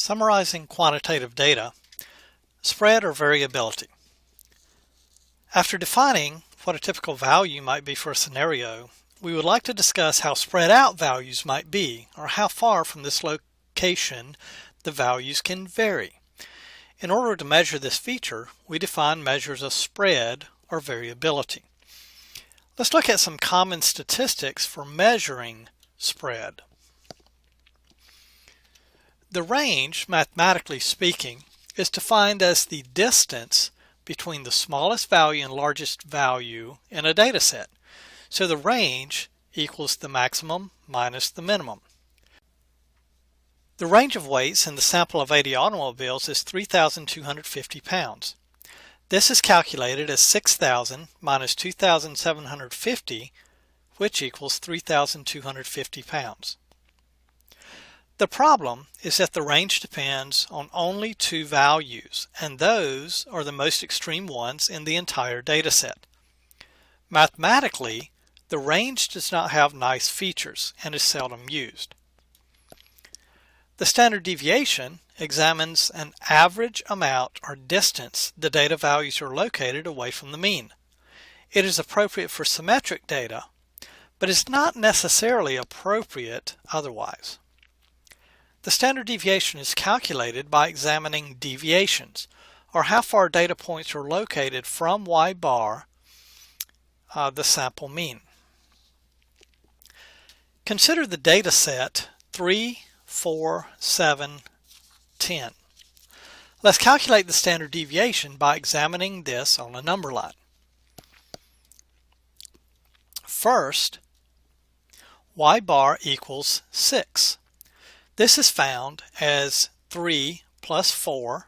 Summarizing quantitative data, spread or variability. After defining what a typical value might be for a scenario, we would like to discuss how spread out values might be, or how far from this location the values can vary. In order to measure this feature, we define measures of spread or variability. Let's look at some common statistics for measuring spread. The range, mathematically speaking, is defined as the distance between the smallest value and largest value in a data set. So the range equals the maximum minus the minimum. The range of weights in the sample of 80 automobiles is 3,250 pounds. This is calculated as 6,000 minus 2,750, which equals 3,250 pounds. The problem is that the range depends on only two values, and those are the most extreme ones in the entire data set. Mathematically, the range does not have nice features and is seldom used. The standard deviation examines an average amount or distance the data values are located away from the mean. It is appropriate for symmetric data, but is not necessarily appropriate otherwise. The standard deviation is calculated by examining deviations, or how far data points are located from y bar, the sample mean. Consider the data set 3, 4, 7, 10. Let's calculate the standard deviation by examining this on a number line. First, y bar equals 6. This is found as 3 plus 4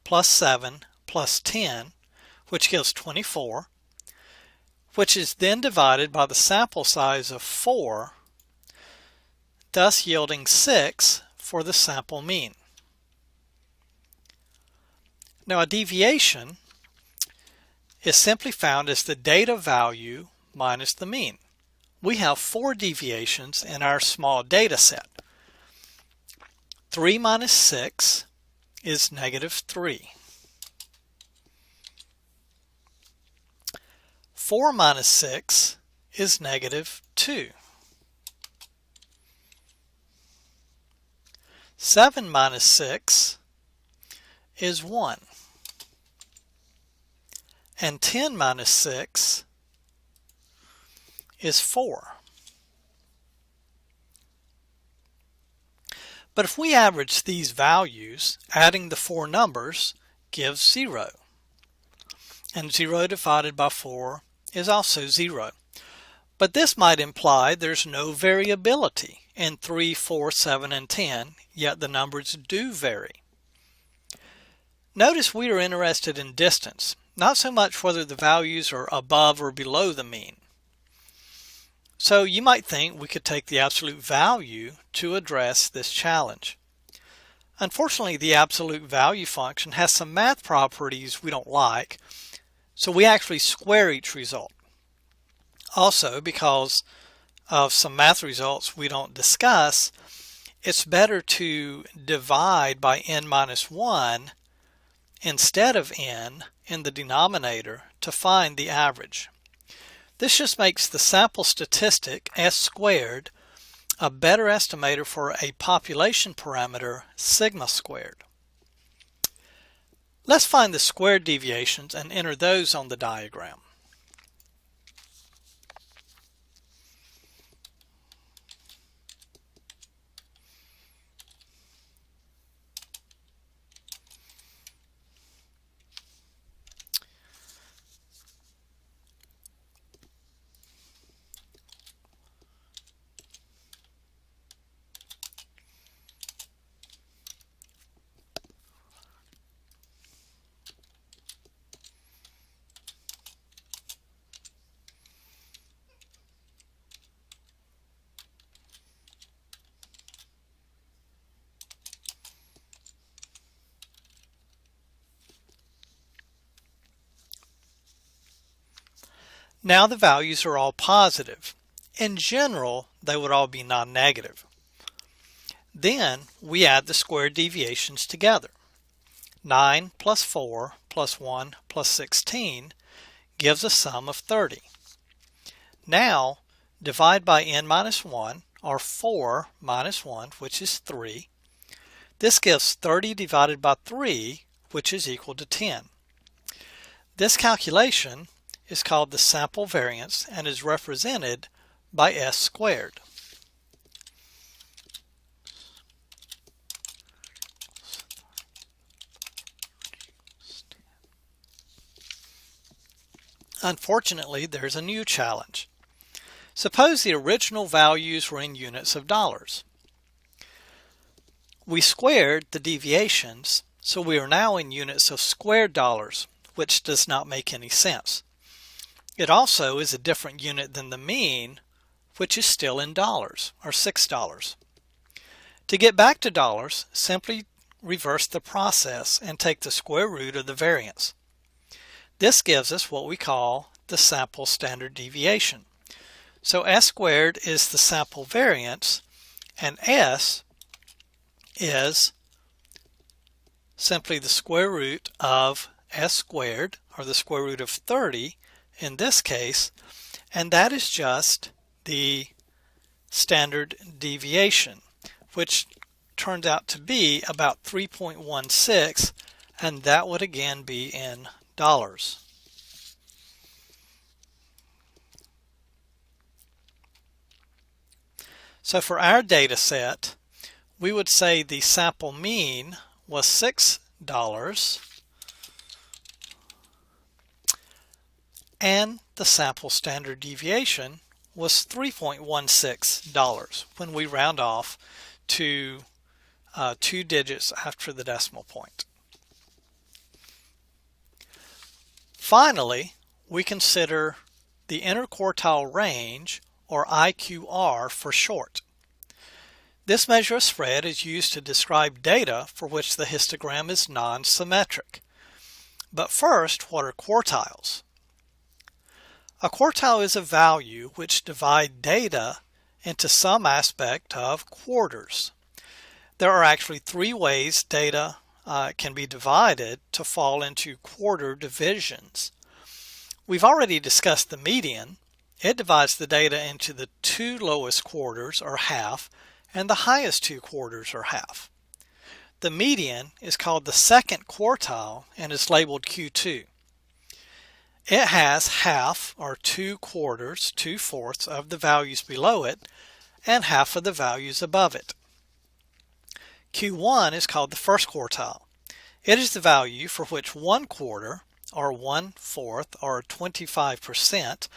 plus 7 plus 10, which gives 24, which is then divided by the sample size of 4, thus yielding 6 for the sample mean. Now a deviation is simply found as the data value minus the mean. We have 4 deviations in our small data set. 3 minus 6 is negative 3. 4 minus 6 is negative 2. 7 minus 6 is 1. And 10 minus 6 is 4. But if we average these values, adding the 4 numbers gives 0. And 0 divided by 4 is also 0. But this might imply there's no variability in 3, 4, 7, and 10, yet the numbers do vary. Notice we are interested in distance, not so much whether the values are above or below the mean. So you might think we could take the absolute value to address this challenge. Unfortunately, the absolute value function has some math properties we don't like, so we actually square each result. Also, because of some math results we don't discuss, it's better to divide by n minus 1 instead of n in the denominator to find the average. This just makes the sample statistic s squared a better estimator for a population parameter sigma squared. Let's find the squared deviations and enter those on the diagram. Now the values are all positive. In general, they would all be non-negative. Then we add the squared deviations together. 9 plus 4 plus 1 plus 16 gives a sum of 30. Now divide by n minus 1, or 4 minus 1, which is 3. This gives 30 divided by 3, which is equal to 10. This calculation is called the sample variance and is represented by S squared. Unfortunately, there's a new challenge. Suppose the original values were in units of dollars. We squared the deviations, so we are now in units of squared dollars, which does not make any sense. It also is a different unit than the mean, which is still in dollars, or $6. To get back to dollars, simply reverse the process and take the square root of the variance. This gives us what we call the sample standard deviation. So S squared is the sample variance, and S is simply the square root of S squared, or the square root of 30 in this case, and that is just the standard deviation, which turns out to be about 3.16, and that would again be in dollars. So for our data set, we would say the sample mean was $6 and the sample standard deviation was $3.16 when we round off to 2 digits after the decimal point. Finally, we consider the interquartile range, or IQR for short. This measure of spread is used to describe data for which the histogram is non-symmetric. But first, what are quartiles? A quartile is a value which divides data into some aspect of quarters. There are actually 3 ways data can be divided to fall into quarter divisions. We've already discussed the median. It divides the data into the 2 lowest quarters, or half, and the highest 2 quarters, or half. The median is called the second quartile and is labeled Q2. It has half, or 2 quarters, 2/4 of the values below it, and half of the values above it. Q1 is called the first quartile. It is the value for which 1/4, or 1/4, or 25%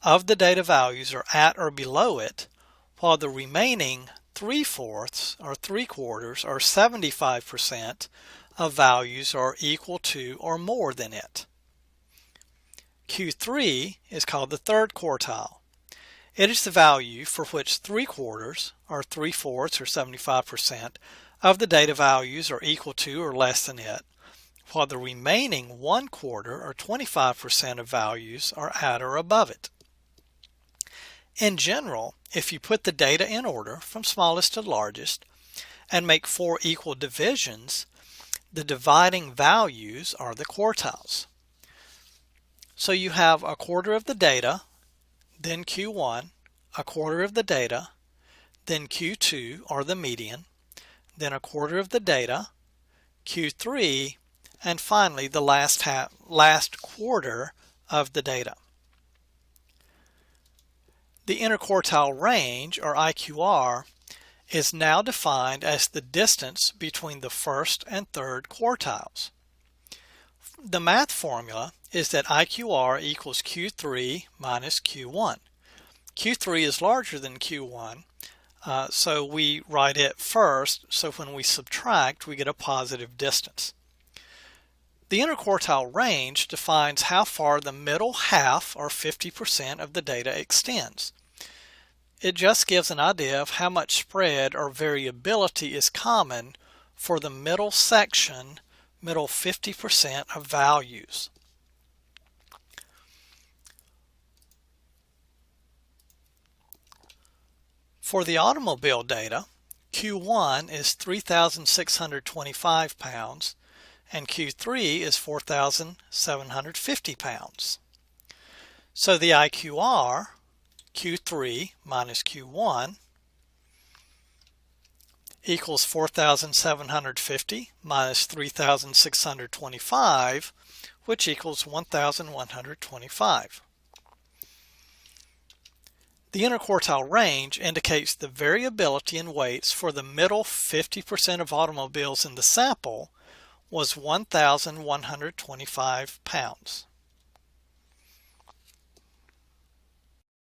of the data values are at or below it, while the remaining 3/4, or 3/4, or 75% of values are equal to or more than it. Q3 is called the third quartile. It is the value for which 3/4, or 3/4, or 75% of the data values are equal to or less than it, while the remaining 1/4, or 25% of values are at or above it. In general, if you put the data in order from smallest to largest and make 4 equal divisions, the dividing values are the quartiles. So you have 1/4 of the data, then Q1, 1/4 of the data, then Q2, or the median, then 1/4 of the data, Q3, and finally the last quarter of the data. The interquartile range, or IQR, is now defined as the distance between the first and third quartiles. The math formula is that IQR equals Q3 minus Q1. Q3 is larger than Q1, so we write it first, so when we subtract we get a positive distance. The interquartile range defines how far the middle half, or 50% of the data, extends. It just gives an idea of how much spread or variability is common for the middle section, middle 50% of values. For the automobile data, Q1 is 3,625 pounds, and Q3 is 4,750 pounds. So the IQR, Q3 minus Q1, equals 4,750 minus 3,625, which equals 1,125. The interquartile range indicates the variability in weights for the middle 50% of automobiles in the sample was 1,125 pounds.